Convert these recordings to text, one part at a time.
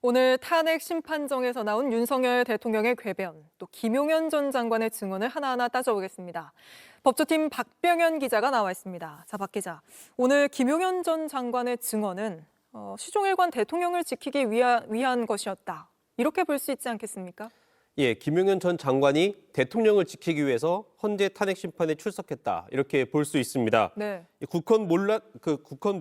오늘 탄핵 심판정에서 나온 윤석열 대통령의 궤변, 또 김용현 전 장관의 증언을 하나하나 따져보겠습니다. 법조팀 박병현 기자가 나와 있습니다. 자, 박 기자. 오늘 김용현 전 장관의 증언은 시종일관 대통령을 지키기 위한 것이었다. 이렇게 볼 수 있지 않겠습니까? 예, 김용현 전 장관이 대통령을 지키기 위해서 헌재 탄핵 심판에 출석했다. 이렇게 볼 수 있습니다. 네. 국헌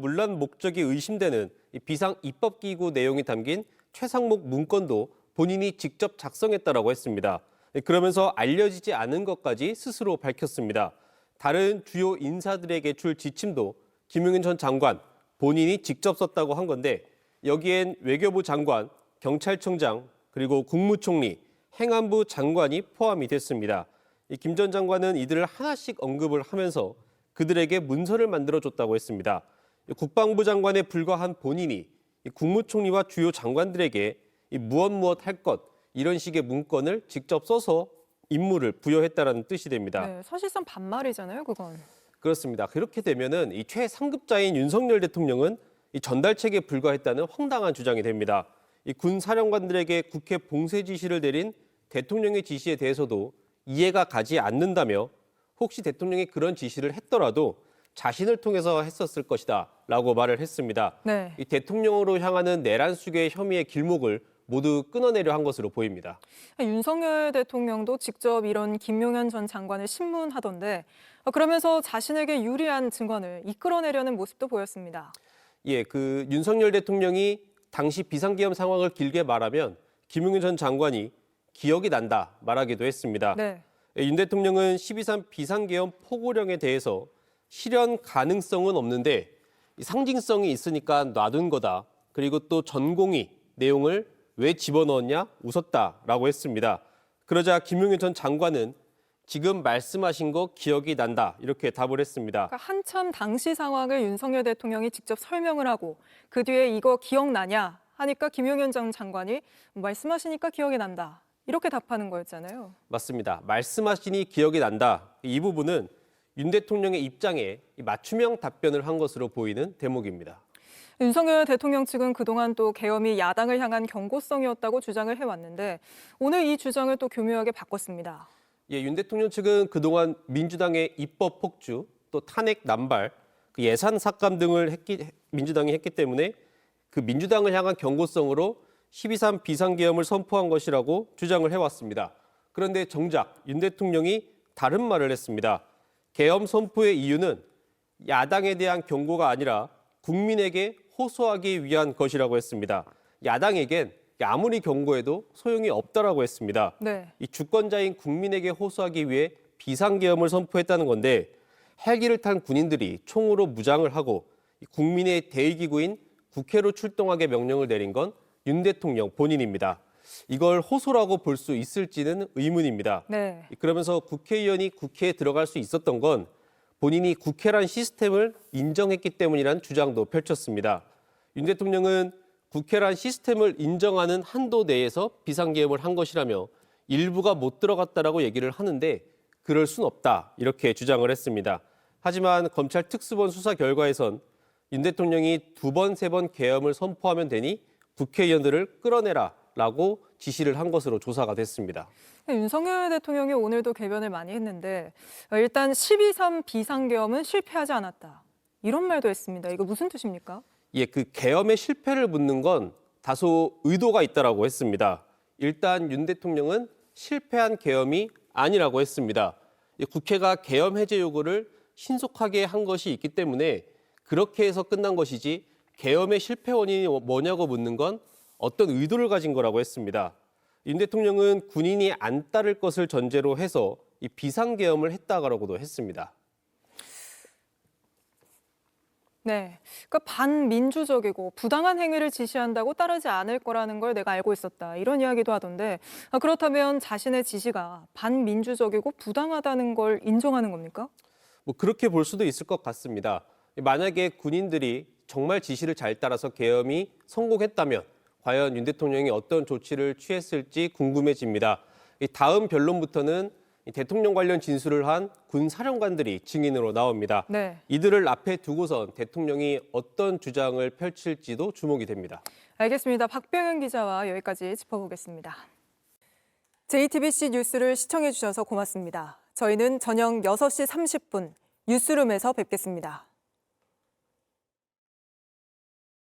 문란 목적이 의심되는 비상 입법기구 내용이 담긴 최상목 문건도 본인이 직접 작성했다라고 했습니다. 그러면서 알려지지 않은 것까지 스스로 밝혔습니다. 다른 주요 인사들에게 줄 지침도 김용현 전 장관 본인이 직접 썼다고 한 건데 여기엔 외교부 장관, 경찰청장, 그리고 국무총리, 행안부 장관이 포함이 됐습니다. 김 전 장관은 이들을 하나씩 언급을 하면서 그들에게 문서를 만들어줬다고 했습니다. 국방부 장관에 불과한 본인이 국무총리와 주요 장관들에게 무엇 할 것 이런 식의 문건을 직접 써서 임무를 부여했다는 뜻이 됩니다. 네, 사실상 반말이잖아요, 그건. 그렇습니다. 그렇게 되면은 이 최상급자인 윤석열 대통령은 이 전달책에 불과했다는 황당한 주장이 됩니다. 이 군 사령관들에게 국회 봉쇄 지시를 내린 대통령의 지시에 대해서도 이해가 가지 않는다며 혹시 대통령이 그런 지시를 했더라도 자신을 통해서 했었을 것이다 라고 말을 했습니다. 네. 이 대통령으로 향하는 내란 수괴 혐의의 길목을 모두 끊어내려 한 것으로 보입니다. 윤석열 대통령도 직접 이런 김용현 전 장관을 신문하던데 그러면서 자신에게 유리한 증언을 이끌어내려는 모습도 보였습니다. 예, 윤석열 대통령이 당시 비상계엄 상황을 길게 말하면 김용현 전 장관이 기억이 난다 말하기도 했습니다. 네. 윤 대통령은 12.3 비상계엄 포고령에 대해서 실현 가능성은 없는데 상징성이 있으니까 놔둔 거다. 그리고 또 전공의 내용을 왜 집어넣었냐? 웃었다라고 했습니다. 그러자 김용현 전 장관은 지금 말씀하신 거 기억이 난다. 이렇게 답을 했습니다. 그러니까 한참 당시 상황을 윤석열 대통령이 직접 설명을 하고 그 뒤에 이거 기억나냐 하니까 김용현 전 장관이 말씀하시니까 기억이 난다. 이렇게 답하는 거였잖아요. 맞습니다. 말씀하시니 기억이 난다. 이 부분은 윤 대통령의 입장에 맞춤형 답변을 한 것으로 보이는 대목입니다. 윤석열 대통령 측은 그동안 또 계엄이 야당을 향한 경고성이었다고 주장을 해왔는데 오늘 이 주장을 또 교묘하게 바꿨습니다. 예, 윤 대통령 측은 그동안 민주당의 입법 폭주, 또 탄핵 남발, 예산 삭감 등을 민주당이 했기 때문에 그 민주당을 향한 경고성으로 12.3 비상계엄을 선포한 것이라고 주장을 해왔습니다. 그런데 정작 윤 대통령이 다른 말을 했습니다. 계엄 선포의 이유는 야당에 대한 경고가 아니라 국민에게 호소하기 위한 것이라고 했습니다. 야당에겐 아무리 경고해도 소용이 없다라고 했습니다. 네. 이 주권자인 국민에게 호소하기 위해 비상계엄을 선포했다는 건데 헬기를 탄 군인들이 총으로 무장을 하고 국민의 대의기구인 국회로 출동하게 명령을 내린 건 윤 대통령 본인입니다. 이걸 호소라고 볼 수 있을지는 의문입니다. 네. 그러면서 국회의원이 국회에 들어갈 수 있었던 건 본인이 국회란 시스템을 인정했기 때문이라는 주장도 펼쳤습니다. 윤 대통령은 국회란 시스템을 인정하는 한도 내에서 비상계엄을 한 것이라며 일부가 못 들어갔다라고 얘기를 하는데 그럴 순 없다 이렇게 주장을 했습니다. 하지만 검찰 특수본 수사 결과에선 윤 대통령이 2번, 3번 계엄을 선포하면 되니 국회의원들을 끌어내라라고 지시를 한 것으로 조사가 됐습니다. 윤석열 대통령이 오늘도 궤변을 많이 했는데 일단 12.3 비상계엄은 실패하지 않았다. 이런 말도 했습니다. 이거 무슨 뜻입니까? 예, 계엄의 실패를 묻는 건 다소 의도가 있다라고 했습니다. 일단 윤 대통령은 실패한 계엄이 아니라고 했습니다. 국회가 계엄 해제 요구를 신속하게 한 것이 있기 때문에 그렇게 해서 끝난 것이지 계엄의 실패 원인이 뭐냐고 묻는 건 어떤 의도를 가진 거라고 했습니다. 윤 대통령은 군인이 안 따를 것을 전제로 해서 이 비상계엄을 했다라고도 했습니다. 네, 그러니까 반민주적이고 부당한 행위를 지시한다고 따르지 않을 거라는 걸 내가 알고 있었다. 이런 이야기도 하던데 그렇다면 자신의 지시가 반민주적이고 부당하다는 걸 인정하는 겁니까? 그렇게 볼 수도 있을 것 같습니다. 만약에 군인들이 정말 지시를 잘 따라서 계엄이 성공했다면 과연 윤 대통령이 어떤 조치를 취했을지 궁금해집니다. 다음 변론부터는 대통령 관련 진술을 한 군 사령관들이 증인으로 나옵니다. 네. 이들을 앞에 두고선 대통령이 어떤 주장을 펼칠지도 주목이 됩니다. 알겠습니다. 박병현 기자와 여기까지 짚어보겠습니다. JTBC 뉴스를 시청해 주셔서 고맙습니다. 저희는 저녁 6시 30분 뉴스룸에서 뵙겠습니다.